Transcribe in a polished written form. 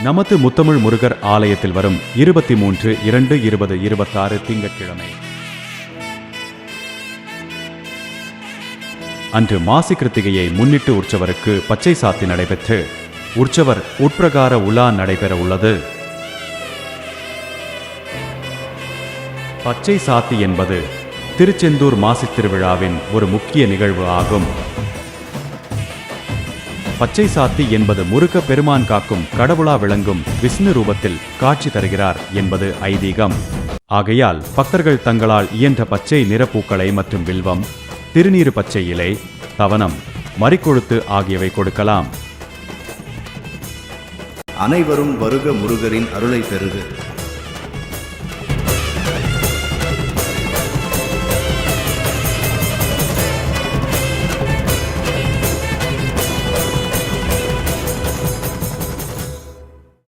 நமது முத்தமிழ் முருகர் ஆலயத்தில் வரும் 23/2/2026 திங்கட்கிழமை அன்று மாசி கிருத்திகையை முன்னிட்டு உற்சவருக்கு பச்சை சாத்தி நடைபெற்று உற்சவர் உட்பிரகார உலா நடைபெற உள்ளது. பச்சை சாத்தி என்பது திருச்செந்தூர் மாசி திருவிழாவின் ஒரு முக்கிய நிகழ்வு ஆகும். பச்சை சாத்தி என்பது முருக பெருமான் காக்கும் கடவுளா விளங்கும் விஷ்ணு ரூபத்தில் காட்சி தருகிறார் என்பது ஐதீகம். ஆகையால் பக்தர்கள் தங்களால் இயன்ற பச்சை நிறப்பூக்களை மற்றும் வில்வம், திருநீறு பச்சை இலை, தவனம், மறிக்கொழுத்து ஆகியவை கொடுக்கலாம். அனைவரும் வருக முருகரின் அருளை பெறுக.